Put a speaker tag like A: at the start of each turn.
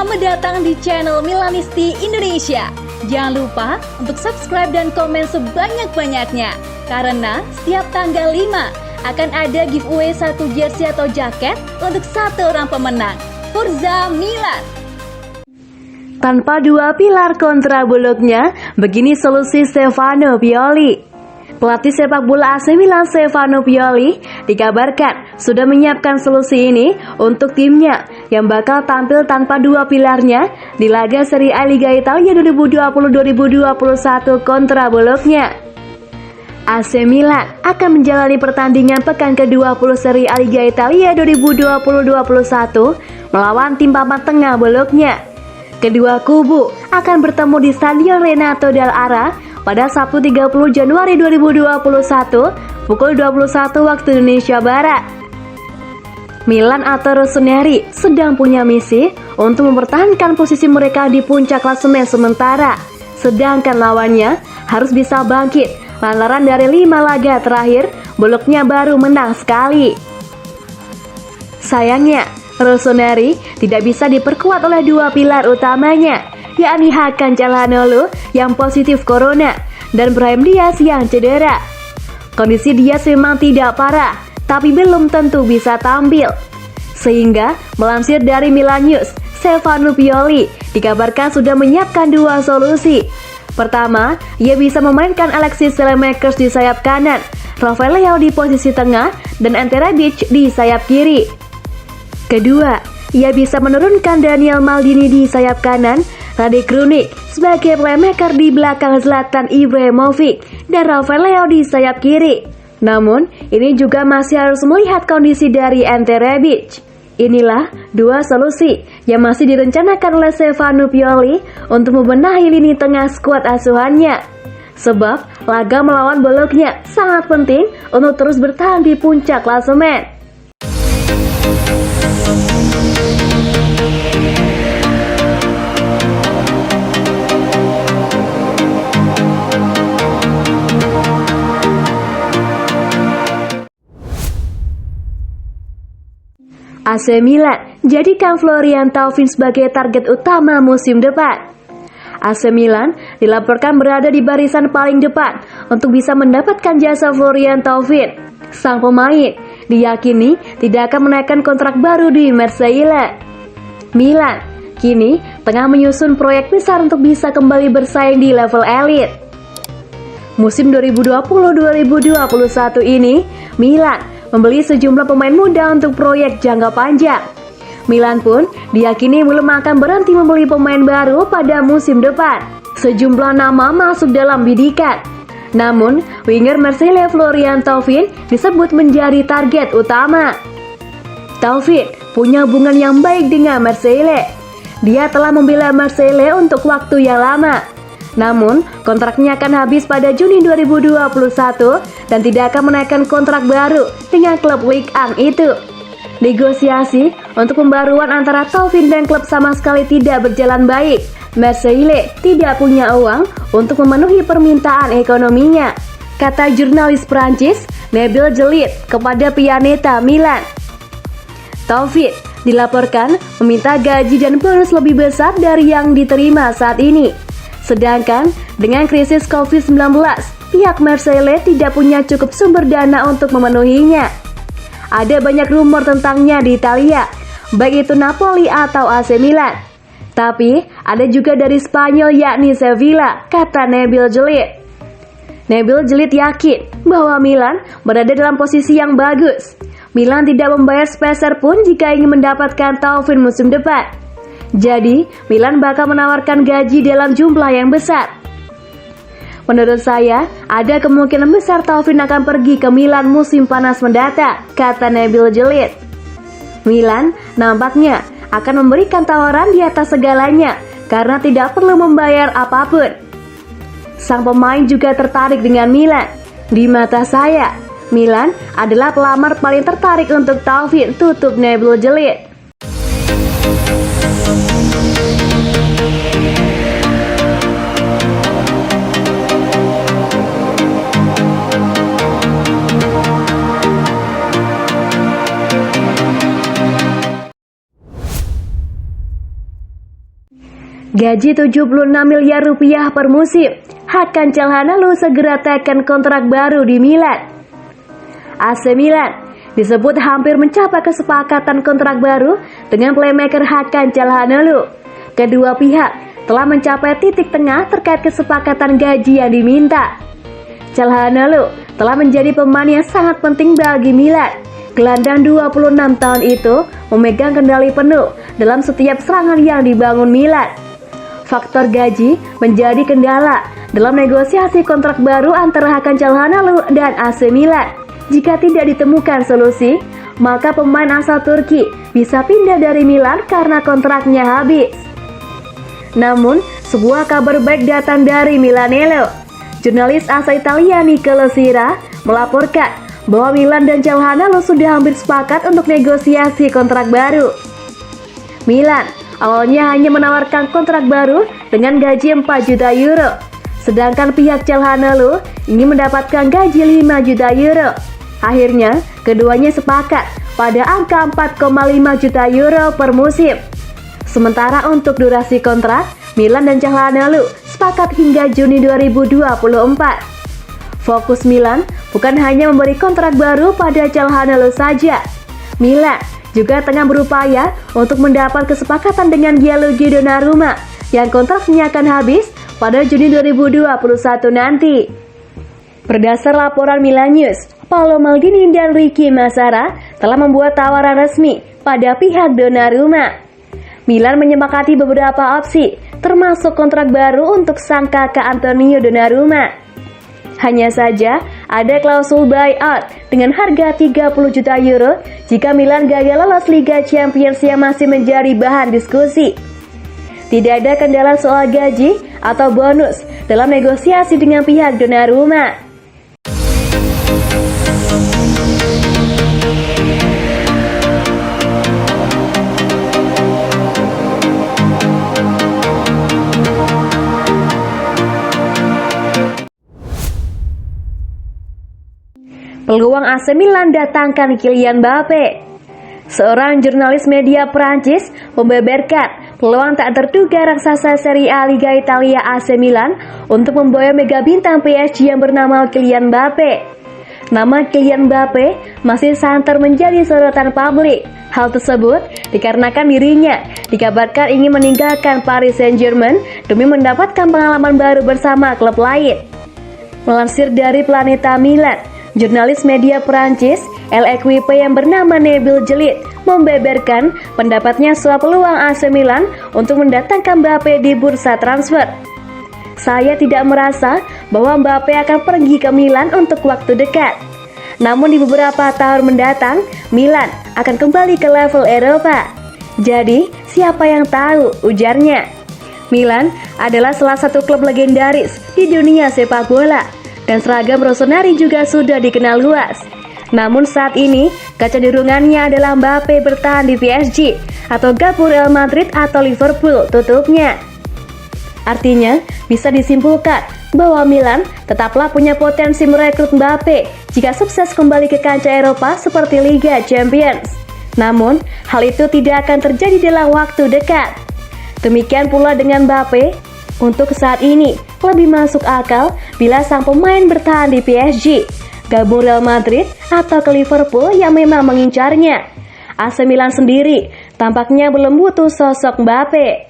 A: Selamat datang di channel Milanisti Indonesia. Jangan lupa untuk subscribe dan komen sebanyak-banyaknya, karena setiap tanggal 5 akan ada giveaway 1 jersey atau jaket untuk 1 orang pemenang. Forza Milan.
B: Tanpa dua pilar kontra buluknya, begini solusi Stefano Pioli. Pelatih sepak bola AC Milan Stefano Pioli dikabarkan sudah menyiapkan solusi ini untuk timnya yang bakal tampil tanpa dua pilarnya di laga Serie A Liga Italia 2020-2021 kontra buluknya. AC Milan akan menjalani pertandingan pekan ke-20 Serie A Liga Italia 2020-2021 melawan tim papan tengah buluknya. Kedua kubu akan bertemu di Stadion Renato Dall'Ara pada Sabtu 30 Januari 2021 pukul 21 waktu Indonesia Barat. Milan atau Rossoneri sedang punya misi untuk mempertahankan posisi mereka di puncak klasemen sementara, sedangkan lawannya harus bisa bangkit lantaran dari 5 laga terakhir buluknya baru menang sekali. Sayangnya, Rossoneri tidak bisa diperkuat oleh dua pilar utamanya, yakni Hakan Calhanoglu yang positif corona dan Brahim Diaz yang cedera. Kondisi Diaz memang tidak parah, tapi belum tentu bisa tampil. Sehingga melansir dari Milan News, Stefano Pioli dikabarkan sudah menyiapkan dua solusi. Pertama, ia bisa memainkan Alexis Saelemaekers di sayap kanan, Rafael Leao di posisi tengah, dan Ante Rebic di sayap kiri. Kedua, ia bisa menurunkan Daniel Maldini di sayap kanan, Rade Krunic sebagai playmaker di belakang Zlatan Ibrahimovic, dan Rafael Leao di sayap kiri. Namun, ini juga masih harus melihat kondisi dari Ante Rebic. Inilah dua solusi yang masih direncanakan oleh Stefano Pioli untuk membenahi lini tengah skuad asuhannya. Sebab, laga melawan buluknya sangat penting untuk terus bertahan di puncak klasemen. AC Milan jadikan Florian Thauvin sebagai target utama musim depan. AC Milan dilaporkan berada di barisan paling depan untuk bisa mendapatkan jasa Florian Thauvin. Sang pemain diyakini tidak akan menaikkan kontrak baru di Marseille. Milan kini tengah menyusun proyek besar untuk bisa kembali bersaing di level elit. Musim 2020-2021 ini, Milan membeli sejumlah pemain muda untuk proyek jangka panjang. Milan pun diyakini belum akan berhenti membeli pemain baru pada musim depan. Sejumlah nama masuk dalam bidikan. Namun, winger Marseille Florian Thauvin disebut menjadi target utama. Thauvin punya hubungan yang baik dengan Marseille. Dia telah membela Marseille untuk waktu yang lama. Namun, kontraknya akan habis pada Juni 2021 dan tidak akan menaikkan kontrak baru dengan klub Ligue 1 itu. Negosiasi untuk pembaruan antara Thauvin dan klub sama sekali tidak berjalan baik. Marseille tidak punya uang untuk memenuhi permintaan ekonominya, kata jurnalis Prancis Nabil Djelit kepada Pianeta Milan. Thauvin dilaporkan meminta gaji dan bonus lebih besar dari yang diterima saat ini. Sedangkan dengan krisis COVID-19, pihak Marseille tidak punya cukup sumber dana untuk memenuhinya. Ada banyak rumor tentangnya di Italia, baik itu Napoli atau AC Milan. Tapi ada juga dari Spanyol yakni Sevilla, kata Nabil Djelit. Nabil Djelit yakin bahwa Milan berada dalam posisi yang bagus. Milan tidak membayar sepeser pun jika ingin mendapatkan Thauvin musim depan. Jadi, Milan bakal menawarkan gaji dalam jumlah yang besar. Menurut saya, ada kemungkinan besar Thauvin akan pergi ke Milan musim panas mendatang, kata Nabil Djelit. Milan nampaknya akan memberikan tawaran di atas segalanya karena tidak perlu membayar apapun. Sang pemain juga tertarik dengan Milan. Di mata saya, Milan adalah pelamar paling tertarik untuk Thauvin, tutup Nabil Djelit. Gaji 76 miliar rupiah per musim. Hakan Calhanoglu segera teken kontrak baru di Milan. AC Milan disebut hampir mencapai kesepakatan kontrak baru dengan playmaker Hakan Calhanoglu. Kedua pihak telah mencapai titik tengah terkait kesepakatan gaji yang diminta. Calhanoglu telah menjadi pemain yang sangat penting bagi Milan. Gelandang 26 tahun itu memegang kendali penuh dalam setiap serangan yang dibangun Milan. Faktor gaji menjadi kendala dalam negosiasi kontrak baru antara Hakan Calhanoglu dan AC Milan. Jika tidak ditemukan solusi, maka pemain asal Turki bisa pindah dari Milan karena kontraknya habis. Namun, sebuah kabar baik datang dari Milanello. Jurnalis asal Italia Nicolo Sira melaporkan bahwa Milan dan Calhanoglu sudah hampir sepakat untuk negosiasi kontrak baru. Milan awalnya hanya menawarkan kontrak baru dengan gaji 4 juta euro, sedangkan pihak Calhanoglu ingin mendapatkan gaji 5 juta euro. Akhirnya, keduanya sepakat pada angka 4,5 juta euro per musim. Sementara untuk durasi kontrak, Milan dan Calhanoglu sepakat hingga Juni 2024. Fokus Milan bukan hanya memberi kontrak baru pada Calhanoglu saja. Milan juga tengah berupaya untuk mendapat kesepakatan dengan Gianluigi Donnarumma yang kontraknya akan habis pada Juni 2021 nanti. Berdasar laporan Milan News, Paolo Maldini dan Ricky Massara telah membuat tawaran resmi pada pihak Donnarumma. Milan menyepakati beberapa opsi, termasuk kontrak baru untuk sang kakak Antonio Donnarumma. Hanya saja, ada klausul buyout dengan harga 30 juta euro jika Milan gagal lolos Liga Champions yang masih menjadi bahan diskusi. Tidak ada kendala soal gaji atau bonus dalam negosiasi dengan pihak Donnarumma. Peluang AC Milan datangkan Kylian Mbappe. Seorang jurnalis media Prancis membeberkan peluang tak terduga raksasa Serie A Liga Italia AC Milan untuk memboyong mega bintang PSG yang bernama Kylian Mbappe. Nama Kylian Mbappe masih santer menjadi sorotan publik. Hal tersebut dikarenakan dirinya dikabarkan ingin meninggalkan Paris Saint-Germain demi mendapatkan pengalaman baru bersama klub lain. Melansir dari Planeta Milan, jurnalis media Prancis L'Equipe yang bernama Nabil Djellit membeberkan pendapatnya soal peluang AC Milan untuk mendatangkan Mbappe di bursa transfer. Saya tidak merasa bahwa Mbappe akan pergi ke Milan untuk waktu dekat. Namun di beberapa tahun mendatang, Milan akan kembali ke level Eropa. Jadi, siapa yang tahu, ujarnya. Milan adalah salah satu klub legendaris di dunia sepak bola, dan seragam rossoneri juga sudah dikenal luas. Namun saat ini, kecenderungannya adalah Mbappe bertahan di PSG atau gabung Real Madrid atau Liverpool, tutupnya. Artinya, bisa disimpulkan bahwa Milan tetaplah punya potensi merekrut Mbappe jika sukses kembali ke kancah Eropa seperti Liga Champions. Namun, hal itu tidak akan terjadi dalam waktu dekat. Demikian pula dengan Mbappe. Untuk saat ini, lebih masuk akal bila sang pemain bertahan di PSG, gabung Real Madrid atau ke Liverpool yang memang mengincarnya. AC Milan sendiri tampaknya belum butuh sosok Mbappe.